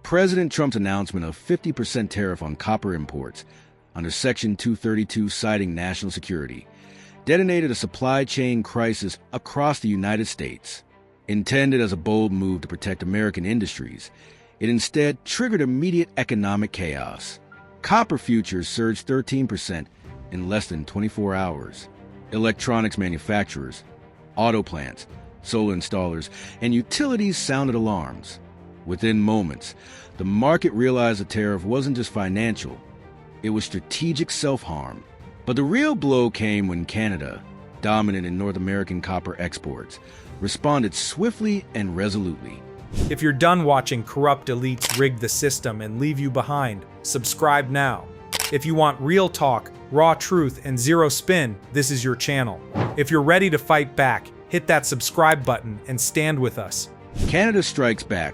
President Trump's announcement of 50% tariff on copper imports under Section 232 citing national security detonated a supply chain crisis across the United States. Intended as a bold move to protect American industries, it instead triggered immediate economic chaos. Copper futures surged 13% in less than 24 hours. Electronics manufacturers, auto plants, solar installers, and utilities sounded alarms. Within moments, the market realized the tariff wasn't just financial, it was strategic self-harm. But the real blow came when Canada, dominant in North American copper exports, responded swiftly and resolutely. If you're done watching corrupt elites rig the system and leave you behind, subscribe now. If you want real talk, raw truth, and zero spin, this is your channel. If you're ready to fight back, hit that subscribe button and stand with us. Canada strikes back,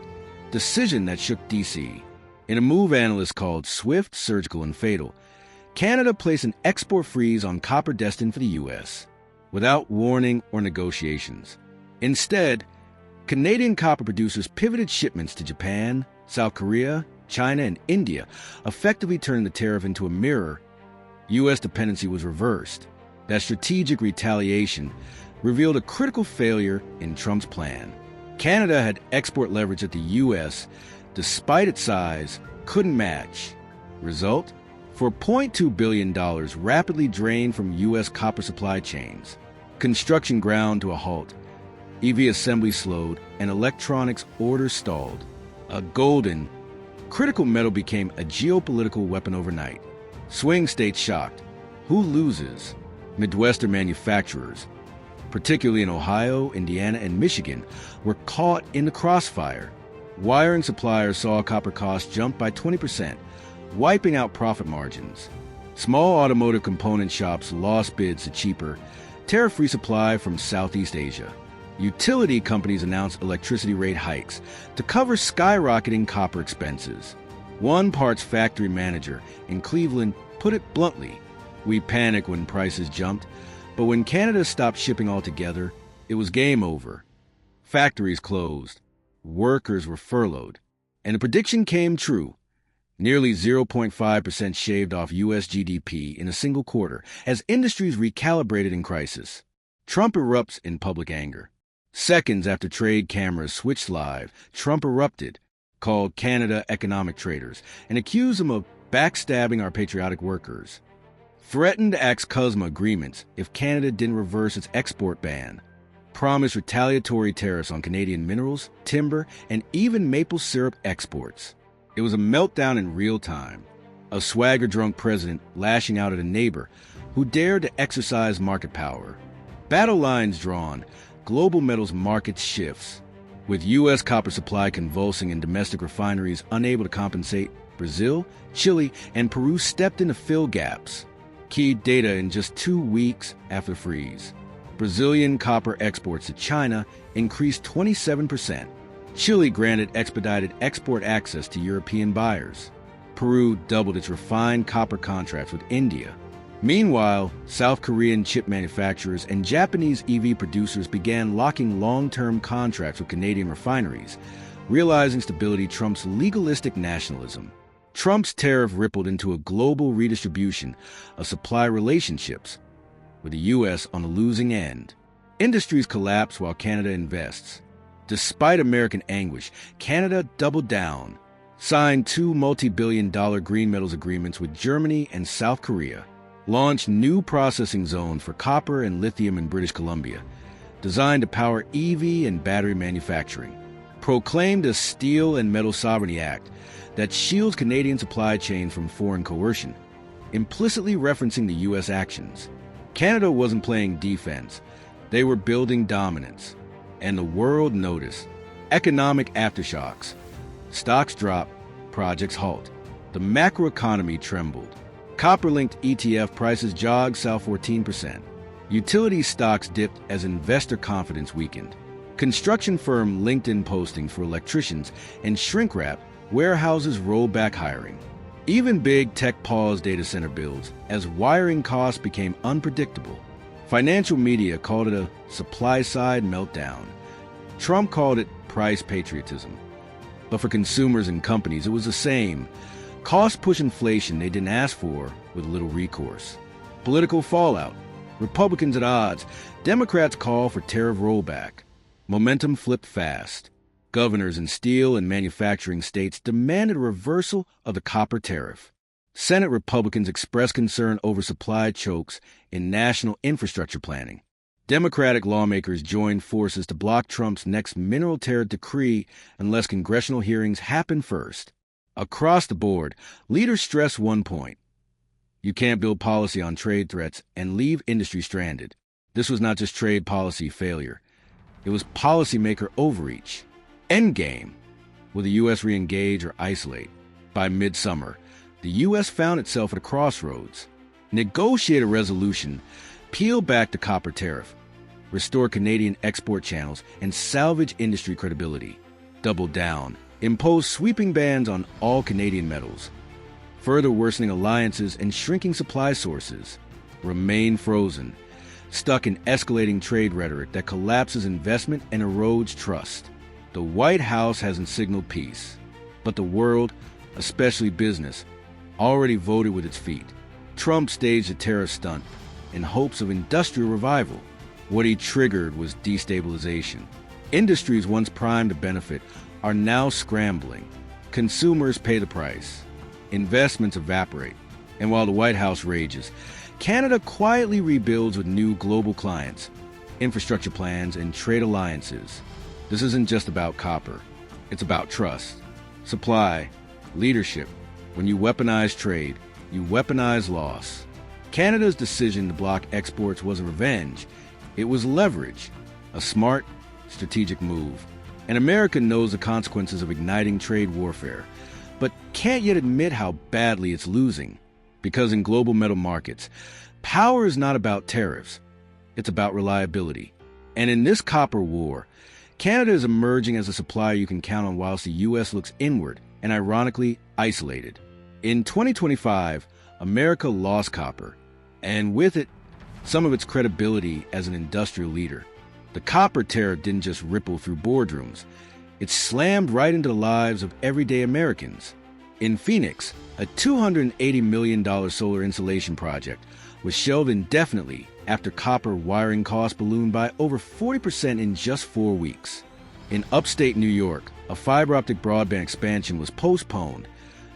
decision that shook D.C. In a move analysts called swift, surgical, and fatal, Canada placed an export freeze on copper destined for the U.S. without warning or negotiations. Instead, Canadian copper producers pivoted shipments to Japan, South Korea, China, and India, effectively turning the tariff into a mirror. U.S. dependency was reversed. That strategic retaliation revealed a critical failure in Trump's plan. Canada had export leverage that the U.S., despite its size, couldn't match. Result? $4.2 billion rapidly drained from U.S. copper supply chains. Construction ground to a halt. EV assembly slowed, and electronics orders stalled. A golden, critical metal became a geopolitical weapon overnight. Swing states shocked. Who loses? Midwestern manufacturers, particularly in Ohio, Indiana, and Michigan, were caught in the crossfire. Wiring suppliers saw copper costs jump by 20%, wiping out profit margins. Small automotive component shops lost bids to cheaper, tariff-free supply from Southeast Asia. Utility companies announced electricity rate hikes to cover skyrocketing copper expenses. One parts factory manager in Cleveland put it bluntly, "We panicked when prices jumped, but when Canada stopped shipping altogether, it was game over." Factories closed, workers were furloughed, and the prediction came true. Nearly 0.5% shaved off U.S. GDP in a single quarter as industries recalibrated in crisis. Trump erupts in public anger. Seconds after trade cameras switched live, Trump erupted, called Canada economic traitors, and accused them of backstabbing our patriotic workers. Threatened to axe CUSMA agreements if Canada didn't reverse its export ban. Promised retaliatory tariffs on Canadian minerals, timber, and even maple syrup exports. It was a meltdown in real time. A swagger-drunk president lashing out at a neighbor who dared to exercise market power. Battle lines drawn, global metals market shifts. With U.S. copper supply convulsing and domestic refineries unable to compensate, Brazil, Chile, and Peru stepped in to fill gaps. Key data in just 2 weeks after the freeze. Brazilian copper exports to China increased 27%. Chile granted expedited export access to European buyers. Peru doubled its refined copper contracts with India. Meanwhile, South Korean chip manufacturers and Japanese EV producers began locking long-term contracts with Canadian refineries, realizing stability trumps legalistic nationalism. Trump's tariff rippled into a global redistribution of supply relationships, with the U.S. on the losing end. Industries collapse while Canada invests. Despite American anguish, Canada doubled down, signed 2 multi-billion-dollar green metals agreements with Germany and South Korea, launched new processing zones for copper and lithium in British Columbia, designed to power EV and battery manufacturing, proclaimed a Steel and Metal Sovereignty Act that shields Canadian supply chains from foreign coercion, implicitly referencing the U.S. actions. Canada wasn't playing defense. They were building dominance. And the world noticed. Economic aftershocks. Stocks drop, projects halt. The macroeconomy trembled. Copper-linked ETF prices jogged south 14%. Utility stocks dipped as investor confidence weakened. Construction firm LinkedIn postings for electricians and shrink-wrap warehouses rolled back hiring. Even big tech paused data center builds as wiring costs became unpredictable. Financial media called it a supply-side meltdown. Trump called it price patriotism. But for consumers and companies, it was the same. Cost-push inflation they didn't ask for with little recourse. Political fallout. Republicans at odds. Democrats call for tariff rollback. Momentum flipped fast. Governors in steel and manufacturing states demanded a reversal of the copper tariff. Senate Republicans expressed concern over supply chokes in national infrastructure planning. Democratic lawmakers joined forces to block Trump's next mineral tariff decree unless congressional hearings happen first. Across the board, leaders stress one point. You can't build policy on trade threats and leave industry stranded. This was not just trade policy failure. It was policymaker overreach. Endgame. Will the U.S. re-engage or isolate? By midsummer, the U.S. found itself at a crossroads. Negotiate a resolution, peel back the copper tariff, restore Canadian export channels, and salvage industry credibility. Double down. Impose sweeping bans on all Canadian metals, further worsening alliances and shrinking supply sources. Remain frozen, stuck in escalating trade rhetoric that collapses investment and erodes trust. The White House hasn't signaled peace, but the world, especially business, already voted with its feet. Trump staged a tariff stunt in hopes of industrial revival. What he triggered was destabilization. Industries once primed to benefit are now scrambling. Consumers pay the price. Investments evaporate. And while the White House rages, Canada quietly rebuilds with new global clients, infrastructure plans, and trade alliances. This isn't just about copper. It's about trust, supply, leadership. When you weaponize trade, you weaponize loss. Canada's decision to block exports wasn't revenge. It was leverage, a smart, strategic move. And America knows the consequences of igniting trade warfare, but can't yet admit how badly it's losing. Because in global metal markets, power is not about tariffs. It's about reliability. And in this copper war, Canada is emerging as a supplier you can count on whilst the U.S. looks inward and ironically isolated. In 2025, America lost copper, and with it, some of its credibility as an industrial leader. The copper tariff didn't just ripple through boardrooms. It slammed right into the lives of everyday Americans. In Phoenix, a $280 million solar insulation project was shelved indefinitely after copper wiring costs ballooned by over 40% in just 4 weeks. In upstate New York, a fiber optic broadband expansion was postponed,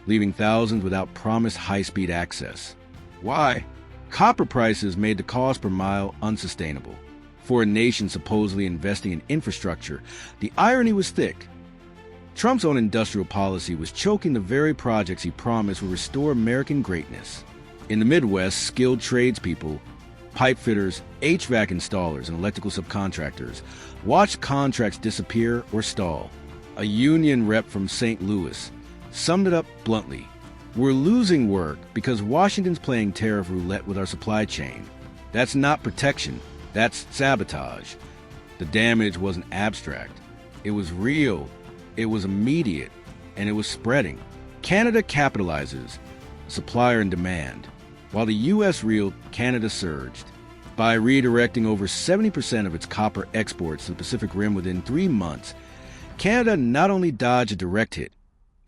leaving thousands without promised high-speed access. Why? Copper prices made the cost per mile unsustainable. For a nation supposedly investing in infrastructure, the irony was thick. Trump's own industrial policy was choking the very projects he promised would restore American greatness. In the Midwest, skilled tradespeople, pipe fitters, HVAC installers, and electrical subcontractors watched contracts disappear or stall. A union rep from St. Louis summed it up bluntly. We're losing work because Washington's playing tariff roulette with our supply chain. That's not protection. That's sabotage. The damage wasn't abstract. It was real, it was immediate, and it was spreading. Canada capitalizes, supplier and demand. While the U.S. reeled, Canada surged. By redirecting over 70% of its copper exports to the Pacific Rim within 3 months, Canada not only dodged a direct hit,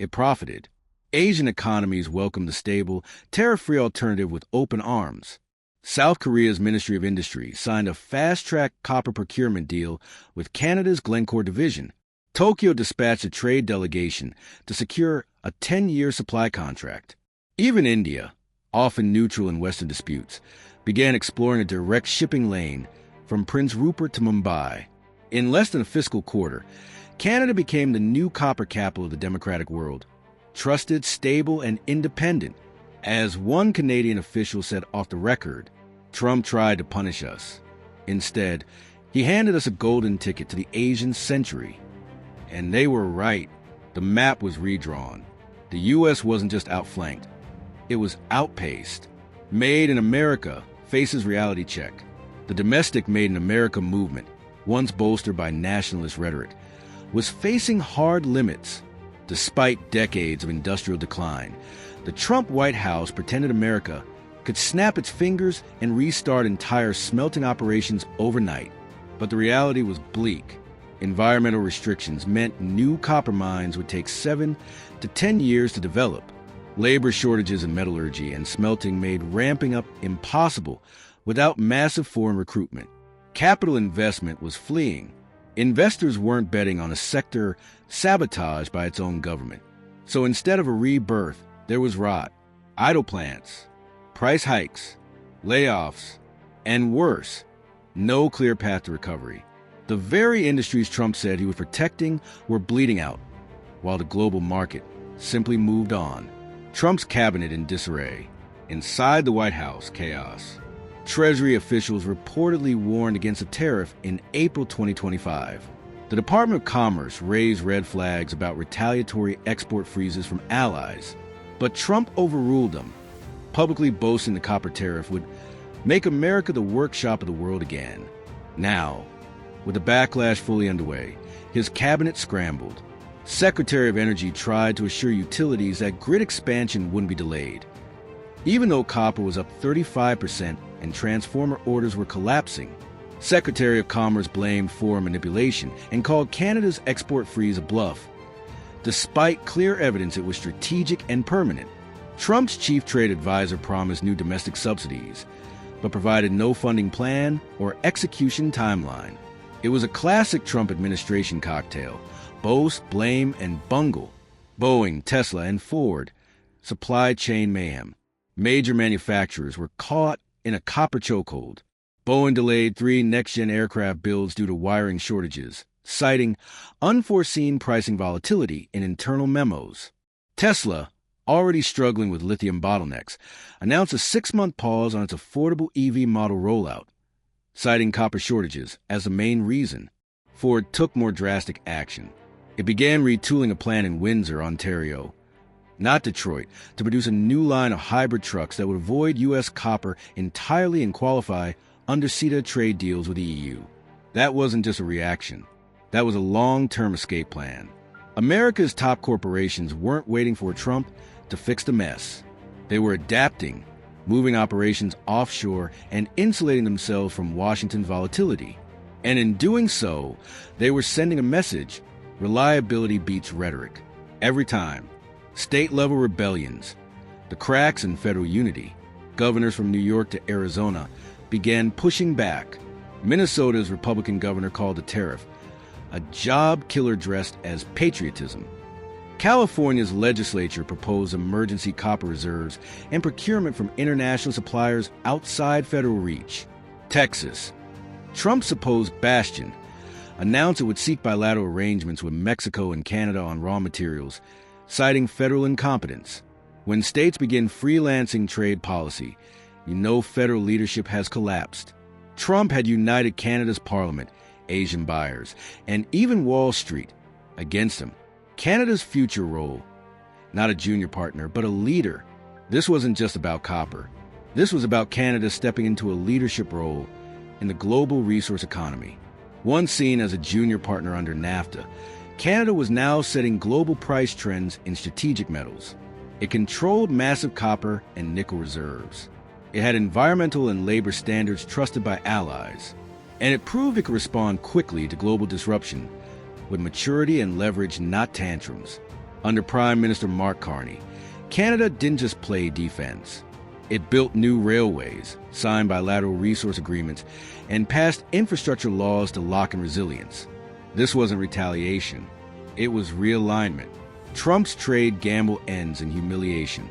it profited. Asian economies welcomed the stable, tariff-free alternative with open arms. South Korea's Ministry of Industry signed a fast-track copper procurement deal with Canada's Glencore division. Tokyo dispatched a trade delegation to secure a 10-year supply contract. Even India, often neutral in Western disputes, began exploring a direct shipping lane from Prince Rupert to Mumbai. In less than a fiscal quarter, Canada became the new copper capital of the democratic world. Trusted, stable, and independent. As one Canadian official said off the record, Trump tried to punish us. Instead, he handed us a golden ticket to the Asian century. And they were right. The map was redrawn. The U.S. wasn't just outflanked. It was outpaced. Made in America faces reality check. The domestic Made in America movement, once bolstered by nationalist rhetoric, was facing hard limits. Despite decades of industrial decline, the Trump White House pretended America could snap its fingers and restart entire smelting operations overnight. But the reality was bleak. Environmental restrictions meant new copper mines would take 7 to 10 years to develop. Labor shortages in metallurgy and smelting made ramping up impossible without massive foreign recruitment. Capital investment was fleeing. Investors weren't betting on a sector sabotaged by its own government. So instead of a rebirth, there was rot, idle plants, price hikes, layoffs, and worse, no clear path to recovery. The very industries Trump said he was protecting were bleeding out, while the global market simply moved on. Trump's cabinet in disarray. Inside the White House, chaos. Treasury officials reportedly warned against a tariff in April 2025. The Department of Commerce raised red flags about retaliatory export freezes from allies, but Trump overruled them, publicly boasting the copper tariff would make America the workshop of the world again. Now, with the backlash fully underway, his cabinet scrambled. Secretary of Energy tried to assure utilities that grid expansion wouldn't be delayed. Even though copper was up 35% and transformer orders were collapsing, Secretary of Commerce blamed foreign manipulation and called Canada's export freeze a bluff. Despite clear evidence it was strategic and permanent, Trump's chief trade advisor promised new domestic subsidies, but provided no funding plan or execution timeline. It was a classic Trump administration cocktail: boast, blame, and bungle. Boeing, Tesla, and Ford. Supply chain mayhem. Major manufacturers were caught in a copper chokehold. Boeing delayed 3 next-gen aircraft builds due to wiring shortages, citing unforeseen pricing volatility in internal memos. Tesla, already struggling with lithium bottlenecks, announced a 6-month pause on its affordable EV model rollout, citing copper shortages as the main reason. Ford took more drastic action. It began retooling a plant in Windsor, Ontario, not Detroit, to produce a new line of hybrid trucks that would avoid U.S. copper entirely and qualify under CETA trade deals with the EU. That wasn't just a reaction. That was a long-term escape plan. America's top corporations weren't waiting for Trump to fix the mess. They were adapting, moving operations offshore and insulating themselves from Washington's volatility. And in doing so, they were sending a message: reliability beats rhetoric. Every time. State-level rebellions, the cracks in federal unity. Governors from New York to Arizona began pushing back. Minnesota's Republican governor called the tariff a job killer dressed as patriotism. California's legislature proposed emergency copper reserves and procurement from international suppliers outside federal reach. Texas, Trump's supposed bastion, announced it would seek bilateral arrangements with Mexico and Canada on raw materials, citing federal incompetence. When states begin freelancing trade policy, you know federal leadership has collapsed. Trump had united Canada's parliament, Asian buyers, and even Wall Street against him. Canada's future role, not a junior partner, but a leader. This wasn't just about copper. This was about Canada stepping into a leadership role in the global resource economy. Once seen as a junior partner under NAFTA, Canada was now setting global price trends in strategic metals. It controlled massive copper and nickel reserves. It had environmental and labor standards trusted by allies. And it proved it could respond quickly to global disruption with maturity and leverage, not tantrums. Under Prime Minister Mark Carney, Canada didn't just play defense. It built new railways, signed bilateral resource agreements, and passed infrastructure laws to lock in resilience. This wasn't retaliation. It was realignment. Trump's trade gamble ends in humiliation.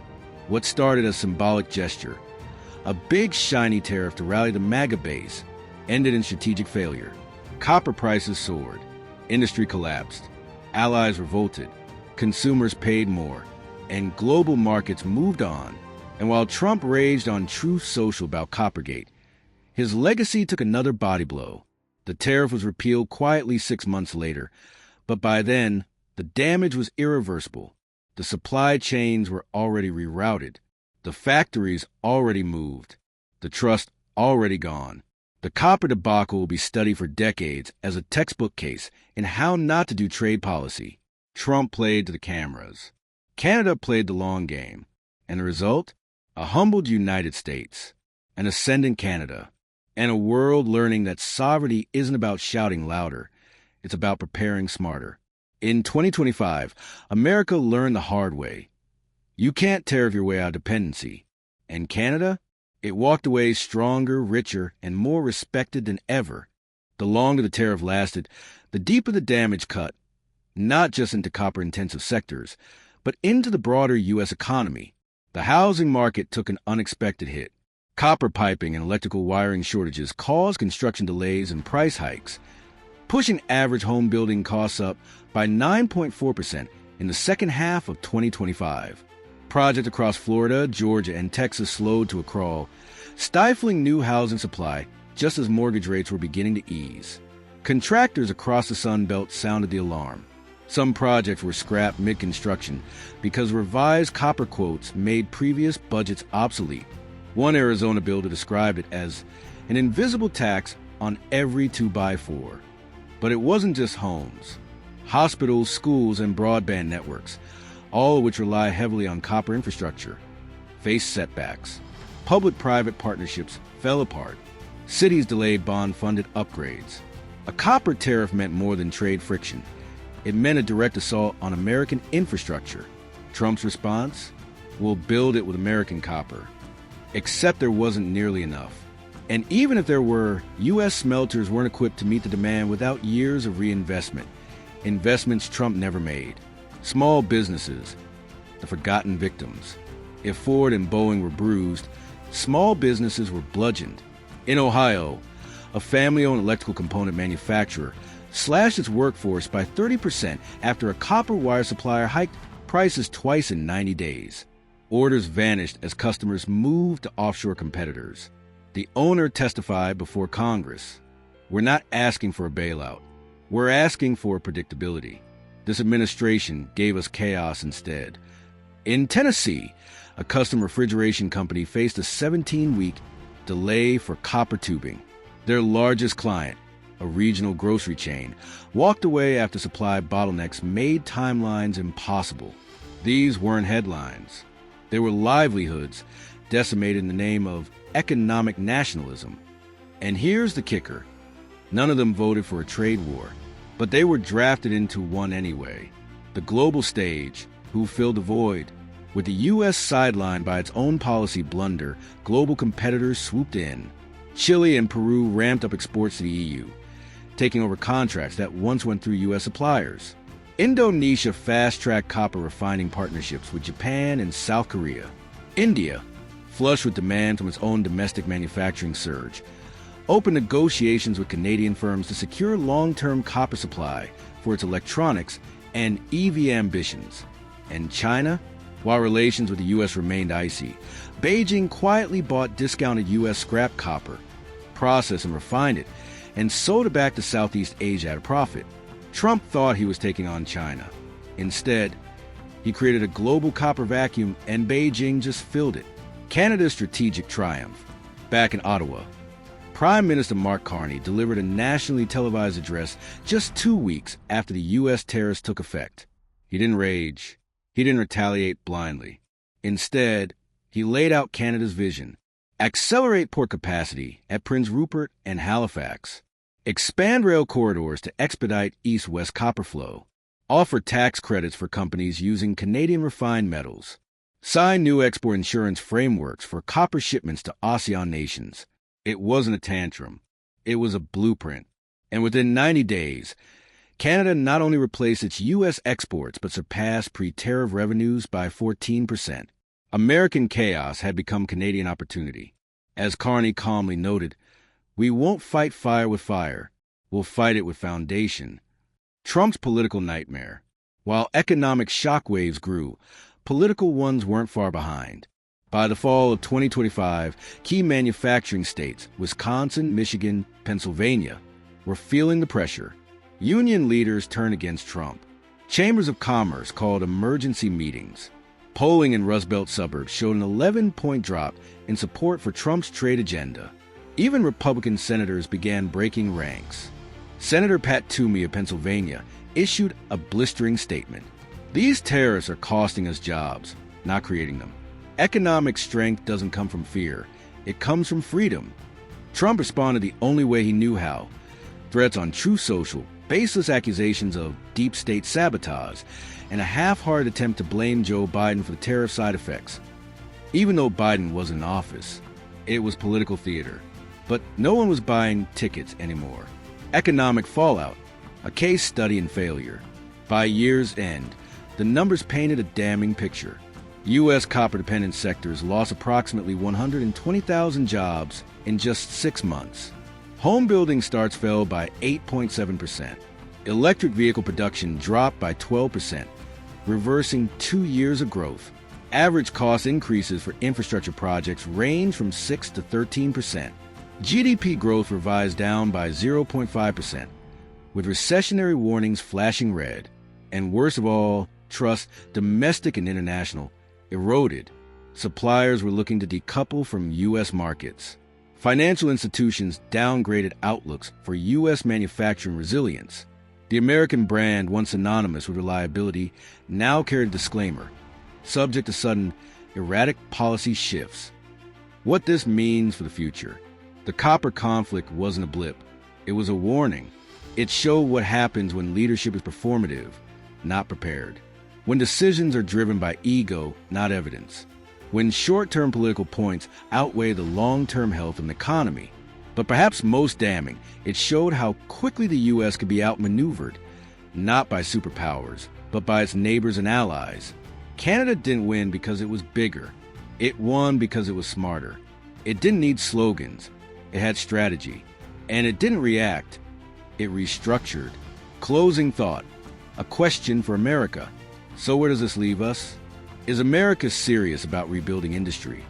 What started as a symbolic gesture, a big shiny tariff to rally the MAGA base, ended in strategic failure. Copper prices soared. Industry collapsed. Allies revolted. Consumers paid more. And global markets moved on. And while Trump raged on Truth Social about Coppergate, his legacy took another body blow. The tariff was repealed quietly 6 months later, but by then, the damage was irreversible. The supply chains were already rerouted. The factories already moved. The trust already gone. The copper debacle will be studied for decades as a textbook case in how not to do trade policy. Trump played to the cameras. Canada played the long game. And the result? A humbled United States, an ascendant Canada, and a world learning that sovereignty isn't about shouting louder. It's about preparing smarter. In 2025, America learned the hard way. You can't tariff your way out of dependency. And Canada? It walked away stronger, richer, and more respected than ever. The longer the tariff lasted, the deeper the damage cut, not just into copper-intensive sectors, but into the broader U.S. economy. The housing market took an unexpected hit. Copper piping and electrical wiring shortages caused construction delays and price hikes, pushing average home building costs up by 9.4% in the second half of 2025. Projects across Florida, Georgia, and Texas slowed to a crawl, stifling new housing supply just as mortgage rates were beginning to ease. Contractors across the Sun Belt sounded the alarm. Some projects were scrapped mid-construction because revised copper quotes made previous budgets obsolete. One Arizona builder described it as an invisible tax on every 2x4. But it wasn't just homes. Hospitals, schools, and broadband networks, all of which rely heavily on copper infrastructure, faced setbacks. Public-private partnerships fell apart. Cities delayed bond-funded upgrades. A copper tariff meant more than trade friction. It meant a direct assault on American infrastructure. Trump's response? We'll build it with American copper. Except there wasn't nearly enough. And even if there were, U.S. smelters weren't equipped to meet the demand without years of reinvestment. Investments Trump never made. Small businesses, the forgotten victims. If Ford and Boeing were bruised, small businesses were bludgeoned. In Ohio, a family-owned electrical component manufacturer slashed its workforce by 30% after a copper wire supplier hiked prices twice in 90 days. Orders vanished as customers moved to offshore competitors. The owner testified before Congress. We're not asking for a bailout. We're asking for predictability. This administration gave us chaos instead. In Tennessee, a custom refrigeration company faced a 17-week delay for copper tubing. Their largest client, a regional grocery chain, walked away after supply bottlenecks made timelines impossible. These weren't headlines. They were livelihoods decimated in the name of economic nationalism. And here's the kicker. None of them voted for a trade war, but they were drafted into one anyway. The global stage, who filled the void. With the U.S. sidelined by its own policy blunder, global competitors swooped in. Chile and Peru ramped up exports to the EU, taking over contracts that once went through U.S. suppliers. Indonesia fast-tracked copper refining partnerships with Japan and South Korea. India, flush with demand from its own domestic manufacturing surge, opened negotiations with Canadian firms to secure long-term copper supply for its electronics and EV ambitions. And China, while relations with the U.S. remained icy, Beijing quietly bought discounted U.S. scrap copper, processed and refined it, and sold it back to Southeast Asia at a profit. Trump thought he was taking on China. Instead, he created a global copper vacuum, and Beijing just filled it. Canada's strategic triumph. Back in Ottawa, Prime Minister Mark Carney delivered a nationally televised address just 2 weeks after the U.S. tariffs took effect. He didn't rage. He didn't retaliate blindly. Instead, he laid out Canada's vision. Accelerate port capacity at Prince Rupert and Halifax. Expand rail corridors to expedite east-west copper flow. Offer tax credits for companies using Canadian refined metals. Sign new export insurance frameworks for copper shipments to ASEAN nations. It wasn't a tantrum. It was a blueprint. And within 90 days, Canada not only replaced its U.S. exports but surpassed pre-tariff revenues by 14%. American chaos had become Canadian opportunity. As Carney calmly noted, we won't fight fire with fire. We'll fight it with foundation. Trump's political nightmare. While economic shockwaves grew, political ones weren't far behind. By the fall of 2025, key manufacturing states, Wisconsin, Michigan, Pennsylvania, were feeling the pressure. Union leaders turned against Trump. Chambers of Commerce called emergency meetings. Polling in Rust Belt suburbs showed an 11-point drop in support for Trump's trade agenda. Even Republican senators began breaking ranks. Senator Pat Toomey of Pennsylvania issued a blistering statement. These tariffs are costing us jobs, not creating them. Economic strength doesn't come from fear. It comes from freedom. Trump responded the only way he knew how. Threats on Truth Social, baseless accusations of deep state sabotage, and a half-hearted attempt to blame Joe Biden for the tariff side effects. Even though Biden was in office, it was political theater. But no one was buying tickets anymore. Economic fallout, a case study in failure. By year's end, the numbers painted a damning picture. U.S. copper-dependent sectors lost approximately 120,000 jobs in just 6 months. Home building starts fell by 8.7%. Electric vehicle production dropped by 12%, reversing 2 years of growth. Average cost increases for infrastructure projects range from 6 to 13%. GDP growth revised down by 0.5%, with recessionary warnings flashing red. And worst of all, trust, domestic and international, eroded. Suppliers were looking to decouple from U.S. markets. Financial institutions downgraded outlooks for U.S. manufacturing resilience. The American brand, once synonymous with reliability, now carried a disclaimer, subject to sudden, erratic policy shifts. What this means for the future. The copper conflict wasn't a blip. It was a warning. It showed what happens when leadership is performative, not prepared. When decisions are driven by ego, not evidence. When short-term political points outweigh the long-term health of an economy. But perhaps most damning, it showed how quickly the U.S. could be outmaneuvered, not by superpowers, but by its neighbors and allies. Canada didn't win because it was bigger. It won because it was smarter. It didn't need slogans. It had strategy. And it didn't react. It restructured. Closing thought. A question for America. So where does this leave us? Is America serious about rebuilding industry?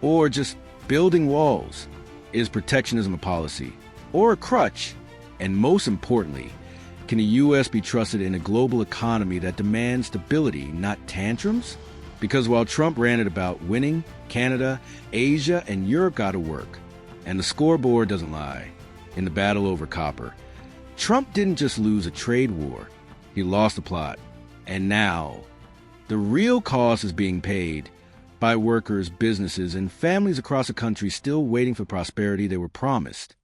Or just building walls? Is protectionism a policy? Or a crutch? And most importantly, can the U.S. be trusted in a global economy that demands stability, not tantrums? Because while Trump ranted about winning, Canada, Asia, and Europe got to work. And the scoreboard doesn't lie. In the battle over copper, Trump didn't just lose a trade war. He lost the plot. And now, the real cost is being paid by workers, businesses, and families across the country still waiting for prosperity they were promised.